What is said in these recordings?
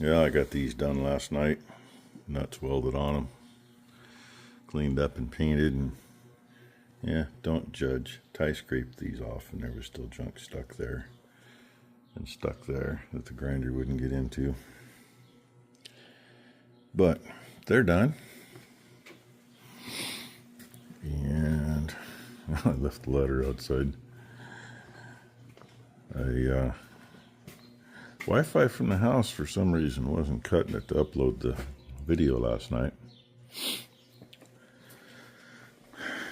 Yeah, I got these done last night. Nuts welded on them. Cleaned up and painted, and yeah, don't judge. Tie scraped these off and there was still junk stuck there and stuck there that the grinder wouldn't get into. But they're done. And I left the ladder outside. Wi-Fi from the house for some reason wasn't cutting it to upload the video last night.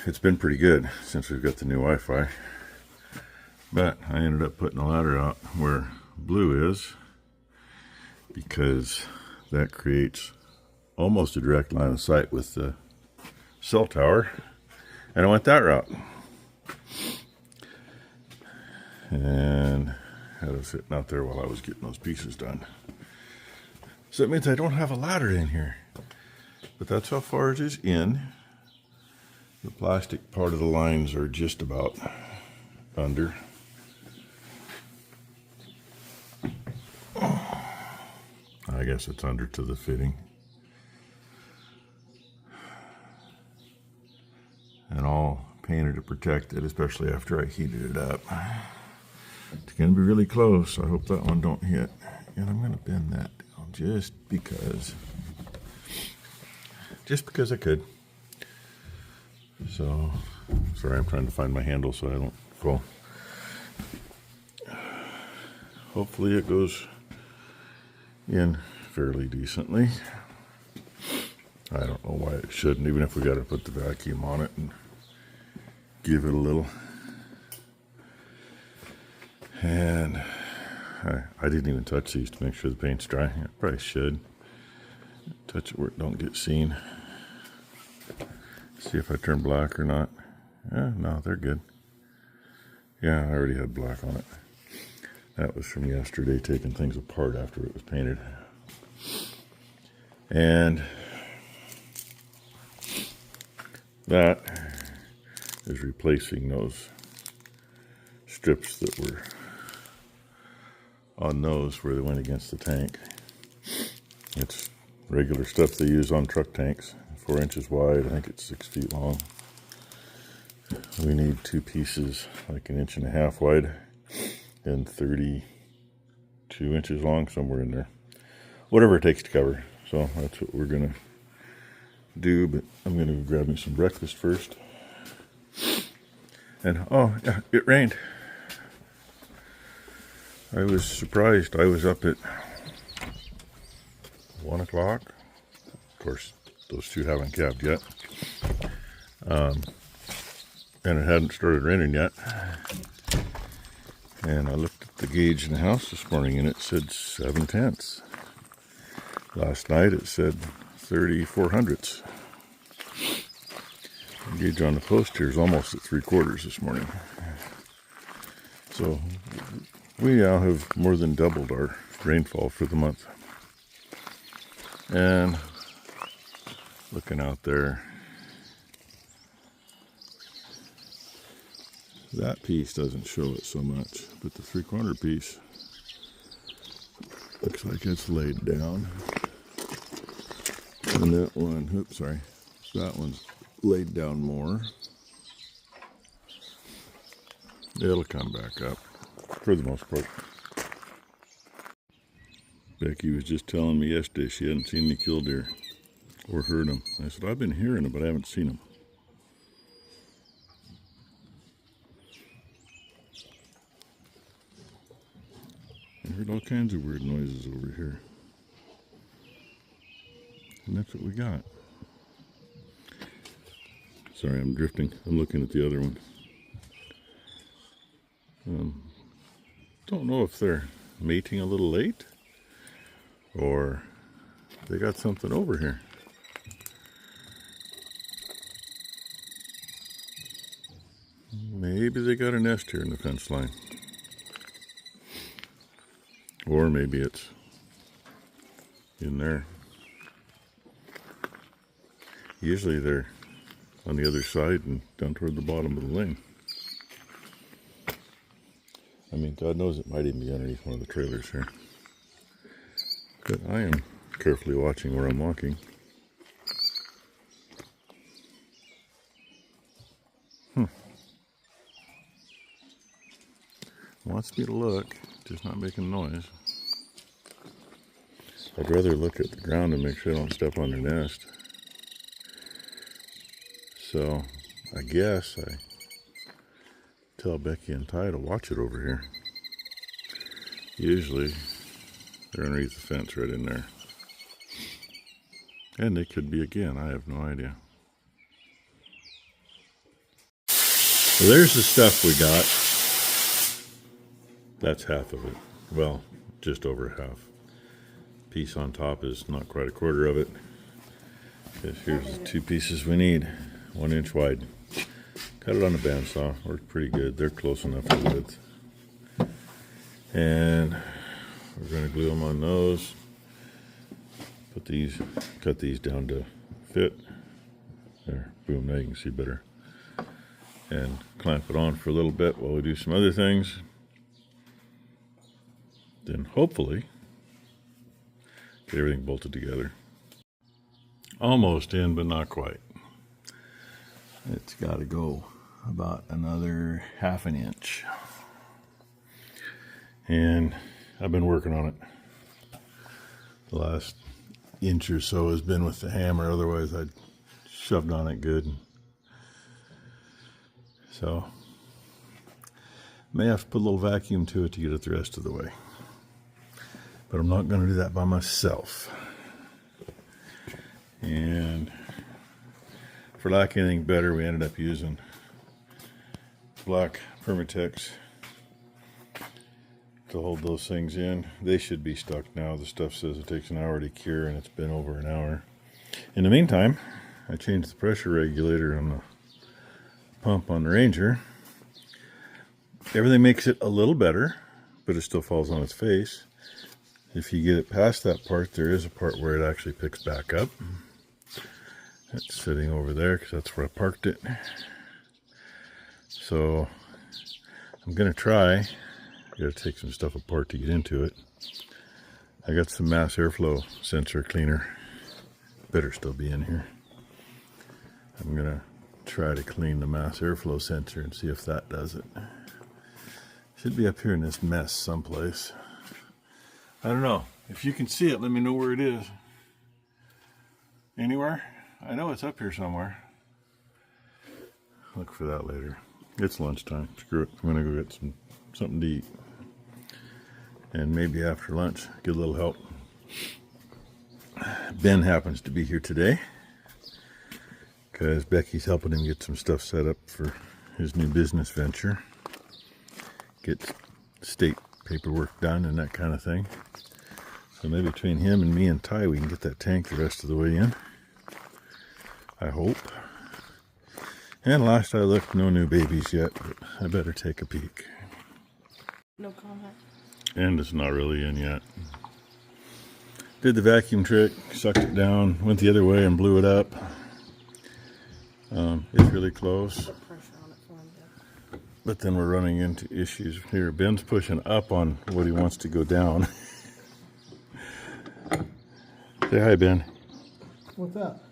It's been pretty good since we've got the new Wi-Fi. But I ended up putting the ladder out where Blue is because that creates almost a direct line of sight with the cell tower. And I went that route. And had it sitting out there while I was getting those pieces done. So it means I don't have a ladder in here. But that's how far it is in. The plastic part of the lines are just about under. I guess it's under to the fitting. And all painted to protect it, especially after I heated it up. It's going to be really close. I hope that one don't hit. And I'm going to bend that down just because I could. So, sorry, I'm trying to find my handle so I don't fall. Hopefully it goes in fairly decently. I don't know why it shouldn't, even if we got to put the vacuum on it and give it a little. And I didn't even touch these to make sure the paint's dry. I probably should touch it where it don't get seen. See if I turn black or not. No, they're good. Yeah, I already had black on it. That was from yesterday, taking things apart after it was painted. And that is replacing those strips that were on those where they went against the tank. It's regular stuff they use on truck tanks, 4 inches wide. I think it's 6 feet long. We need 2 pieces, like 1.5 inches wide and 32 inches long, somewhere in there. Whatever it takes to cover. So that's what we're gonna do, but I'm gonna go grab me some breakfast first. And oh yeah, it rained. I was surprised. I was up at 1 o'clock. Of course, those two haven't cabbed yet. And it hadn't started raining yet. And I looked at the gauge in the house this morning and it said 7/10. Last night it said 34/100. The gauge on the post here is almost at 3/4 this morning. So we now have more than doubled our rainfall for the month. And looking out there, that piece doesn't show it so much, but the 3/4 piece looks like it's laid down. And that one, oops, sorry, that one's laid down more. It'll come back up for the most part. Becky was just telling me yesterday she hadn't seen any killdeer or heard them. I said, I've been hearing them, but I haven't seen them. I heard all kinds of weird noises over here. And that's what we got. Sorry, I'm drifting. I'm looking at the other one. Don't know if they're mating a little late or they got something over here. Maybe they got a nest here in the fence line. Or maybe it's in there. Usually they're on the other side and down toward the bottom of the lane. I mean, God knows it might even be underneath one of the trailers here. But I am carefully watching where I'm walking. Wants me to look, just not making noise. I'd rather look at the ground and make sure I don't step on their nest. So I guess I tell Becky and Ty to watch it over here. Usually they're underneath the fence right in there. And they could be again, I have no idea. So there's the stuff we got. That's half of it. Well, just over half. Piece on top is not quite a quarter of it. Here's the 2 pieces we need, 1 inch wide. Cut it on a bandsaw, worked pretty good. They're close enough for width. And we're going to glue them on those. Cut these down to fit. There, boom, now you can see better. And clamp it on for a little bit while we do some other things. Then hopefully get everything bolted together. Almost in, but not quite. It's got to go about another ½ an inch. And I've been working on it. The last inch or so has been with the hammer, otherwise I'd shoved on it good. So may have to put a little vacuum to it to get it the rest of the way. But I'm not going to do that by myself. And for lack of anything better, we ended up using black Permatex to hold those things in. They should be stuck now. The stuff says it takes an hour to cure, and it's been over an hour. In the meantime, I changed the pressure regulator on the pump on the Ranger. Everything makes it a little better, but it still falls on its face. If you get it past that part, there is a part where it actually picks back up. It's sitting over there because that's where I parked it. So I'm going to try. I got to take some stuff apart to get into it. I got some mass airflow sensor cleaner. Better still be in here. I'm going to try to clean the mass airflow sensor and see if that does it. Should be up here in this mess someplace. I don't know. If you can see it, let me know where it is. Anywhere? I know it's up here somewhere. Look for that later. It's lunchtime. Screw it. I'm going to go get something to eat. And maybe after lunch, get a little help. Ben happens to be here today because Becky's helping him get some stuff set up for his new business venture. Get state paperwork done and that kind of thing. So maybe between him and me and Ty, we can get that tank the rest of the way in. I hope. And last I looked, no new babies yet, but I better take a peek. No comment. And it's not really in yet. Did the vacuum trick, sucked it down, went the other way and blew it up. It's really close. Put pressure on it for him, Deb. But then we're running into issues here. Ben's pushing up on what he wants to go down. Say hi, Ben. What's up?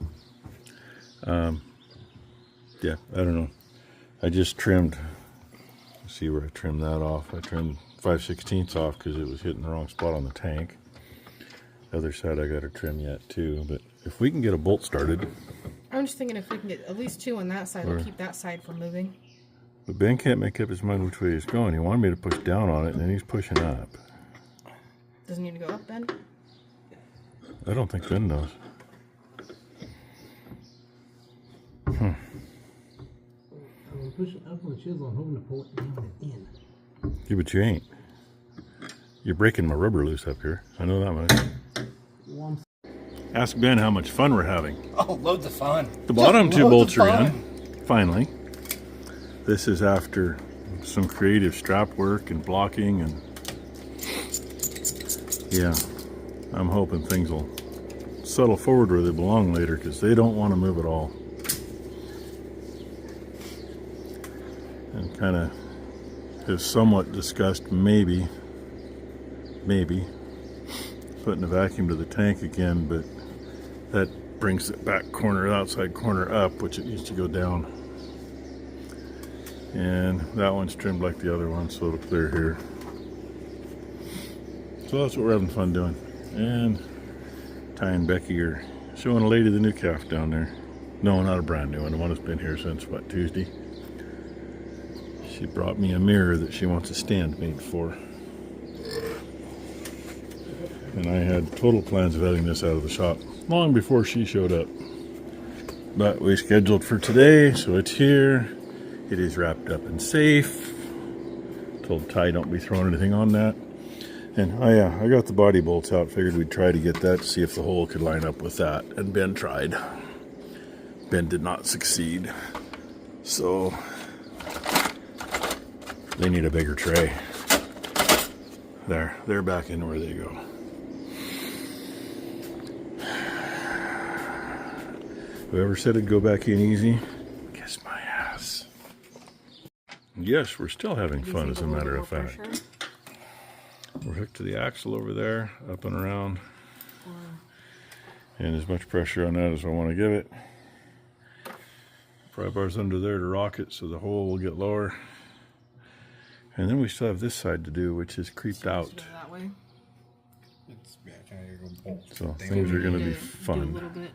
Yeah, I don't know. I just trimmed, see where I trimmed that off. I trimmed 5/16 off because it was hitting the wrong spot on the tank. The other side I got to trim yet too, but if we can get a bolt started. I'm just thinking if we can get at least 2 on that side, we'll keep that side from moving. But Ben can't make up his mind which way he's going. He wanted me to push down on it, and then he's pushing up. Doesn't need to go up then? I don't think Ben does. I'm pushing up on the chisel. I'm hoping to pull it down and in. Yeah, but you ain't. You're breaking my rubber loose up here. I know that much. Ask Ben how much fun we're having. Oh, loads of fun. The bottom Just 2 bolts loads are of in, finally. This is after some creative strap work and blocking, and yeah, I'm hoping things will settle forward where they belong later, because they don't want to move at all. And kind of have somewhat discussed maybe putting a vacuum to the tank again, but that brings the back corner, outside corner up, which it needs to go down. And that one's trimmed like the other one, so it'll clear here. So that's what we're having fun doing. And Ty and Becky are showing a lady the new calf down there. No, not a brand new one. The one that's been here since, what, Tuesday? She brought me a mirror that she wants a stand made for. And I had total plans of having this out of the shop long before she showed up. But we scheduled for today, so it's here. It is wrapped up and safe. Told Ty don't be throwing anything on that. And I got the body bolts out. Figured we'd try to get that to see if the hole could line up with that. And Ben tried. Ben did not succeed. So they need a bigger tray. There, they're back in where they go. Whoever said it'd go back in easy, kiss my ass. Yes, we're still having fun, as a matter of fact. We're hooked to the axle over there, up and around. And as much pressure on that as I want to give it. Pry bar's under there to rock it so the hole will get lower. And then we still have this side to do, which is creeped out. That way. So things are going to be fun.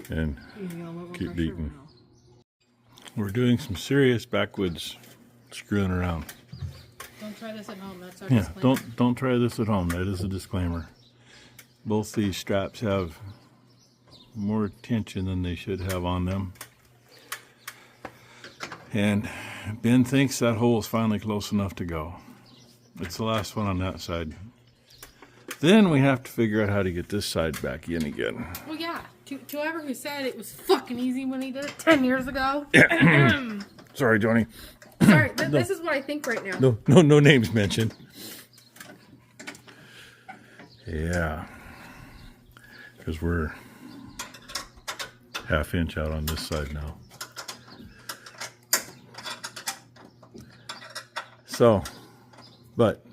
And keep beating. We're doing some serious backwoods screwing around. Don't try this at home. That's our Yeah, disclaimer. don't try this at home. That is a disclaimer. Both these straps have more tension than they should have on them. And Ben thinks that hole is finally close enough to go. It's the last one on that side. Then we have to figure out how to get this side back in again. Well, yeah. To whoever who said it was fucking easy when he did it 10 years ago. Sorry, Johnny. Sorry, this is what I think right now. No names mentioned. Yeah. Because we're ½ inch out on this side now. So, but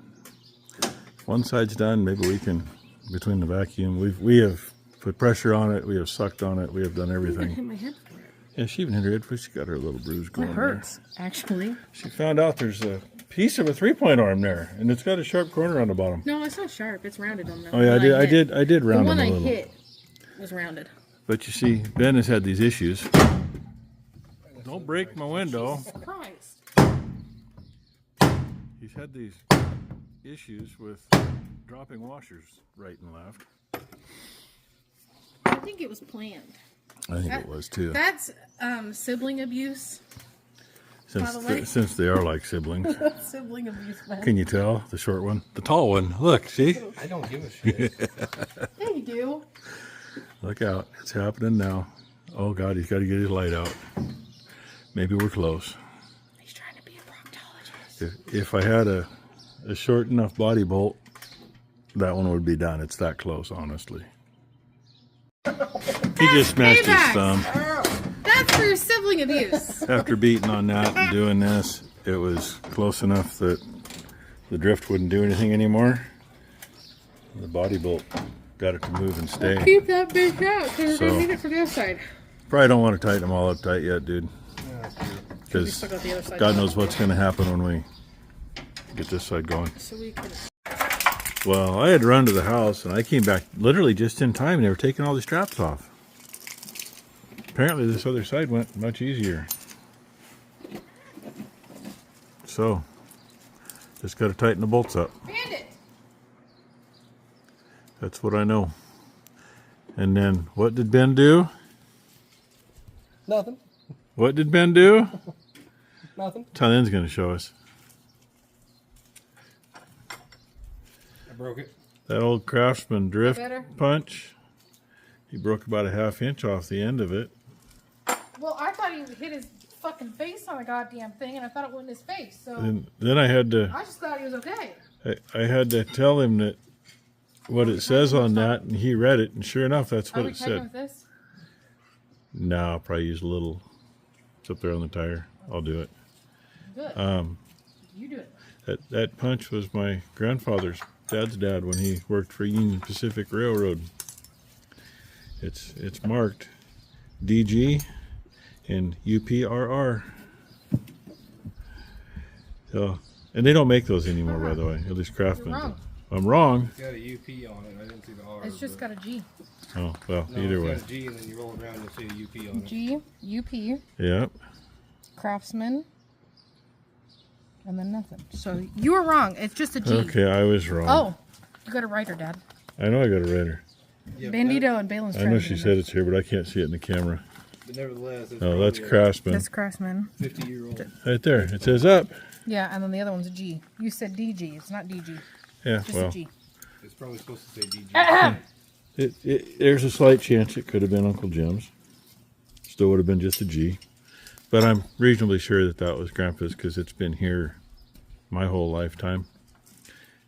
one side's done. Maybe we can, between the vacuum, we have put pressure on it. We have sucked on it. We have done I everything. hit my head for it. Yeah, she even hit her head, but she got her little bruise going. It hurts, actually. She found out there's a piece of a 3-point arm there, and it's got a sharp corner on the bottom. No, it's not sharp. It's rounded on the Oh yeah, I did round The one them a I little. hit was rounded. But you see, Ben has had these issues. Don't break my window. Jesus Christ. He's had these issues with dropping washers right and left. I think it was planned. I think it was too. That's sibling abuse. by the way. Since they are like siblings. Sibling abuse, man. Can you tell? The short one, the tall one. Look, see? I don't give a shit. Yeah, you do. Look out! It's happening now. Oh God, he's got to get his light out. Maybe we're close. He's trying to be a proctologist. If I had a short enough body bolt, that one would be done. It's that close, honestly. He just smashed his thumb. That's for sibling abuse. After beating on that and doing this, it was close enough that the drift wouldn't do anything anymore. The body bolt got it to move and stay. Keep that bitch out because we're So- going to need it for the other side. Probably don't want to tighten them all up tight yet, dude. We Because still got the other side. God knows what's going to happen when we get this side going. So we could. Well, I had to run to the house, and I came back literally just in time, and they were taking all the straps off. Apparently, this other side went much easier. So, just got to tighten the bolts up. Bandit! That's what I know. And then, what did Ben do? Nothing. What did Ben do? Nothing. Tylen's going to show us. I broke it. That old Craftsman drift Better? punch. He broke about a ½ inch off the end of it. Well, I thought he hit his fucking face on the goddamn thing, and I thought it went in his face. So And then I had to, I just thought he was okay. I had to tell him that what it says on that, and he read it, and sure enough, that's Are what we it tightening said. with this? No, I'll probably use a little. It's up there on the tire. I'll do it. Good. You do it. That punch was my grandfather's Dad's dad when he worked for Union Pacific Railroad. It's marked DG and UPRR. So, and they don't make those anymore, by the way. At least Craftsman. You're wrong. I'm wrong. It's got a UP on it. I didn't see the R. It's just got a G. Oh well, no, either way. it's got a G, and then you roll it around and see a UP on it. G, UP, Yep. Craftsman, and then nothing. So you were wrong. It's just a G. Okay, I was wrong. Oh, you got a writer, Dad. I know I got a writer. Yeah, Bandito and Balin's I know she said it's here, but I can't see it in the camera. But nevertheless, it's Oh, that's probably Craftsman. That's Craftsman. a 50-year-old. Right there. It says up. Yeah, and then the other one's a G. You said DG. It's not DG. Yeah, Just well, a G. It's probably supposed to say DG. there's a slight chance it could have been Uncle Jim's. Still would have been just a G. But I'm reasonably sure that that was Grandpa's because it's been here my whole lifetime.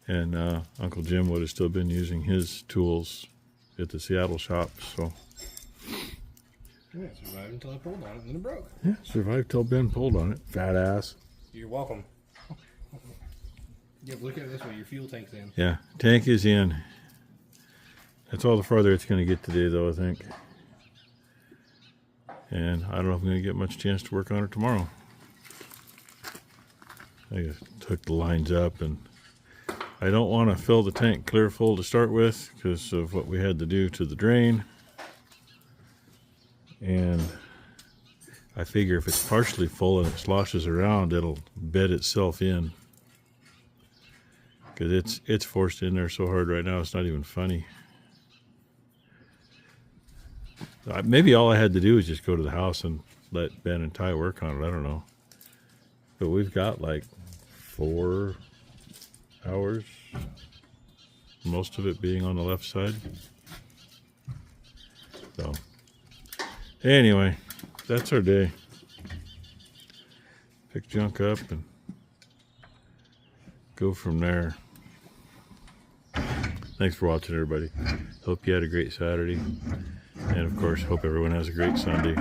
And Uncle Jim would have still been using his tools at the Seattle shop. So, Yeah, it survived until I pulled on it and then it broke. yeah, survived till Ben pulled on it. Fat ass. You're welcome. Yeah, look at it this way. Your fuel tank's in. Yeah, tank is in. That's all the farther it's going to get today, though, I think. And I don't know if I'm going to get much chance to work on it tomorrow. I just took the lines up, and I don't want to fill the tank clear full to start with because of what we had to do to the drain. And I figure if it's partially full and it sloshes around, it'll bed itself in. Because it's forced in there so hard right now, it's not even funny. Maybe all I had to do was just go to the house and let Ben and Ty work on it. I don't know. But we've got like 4 hours, most of it being on the left side. So, anyway, that's our day. Pick junk up and go from there. Thanks for watching, everybody. Hope you had a great Saturday. And, of course, hope everyone has a great Sunday.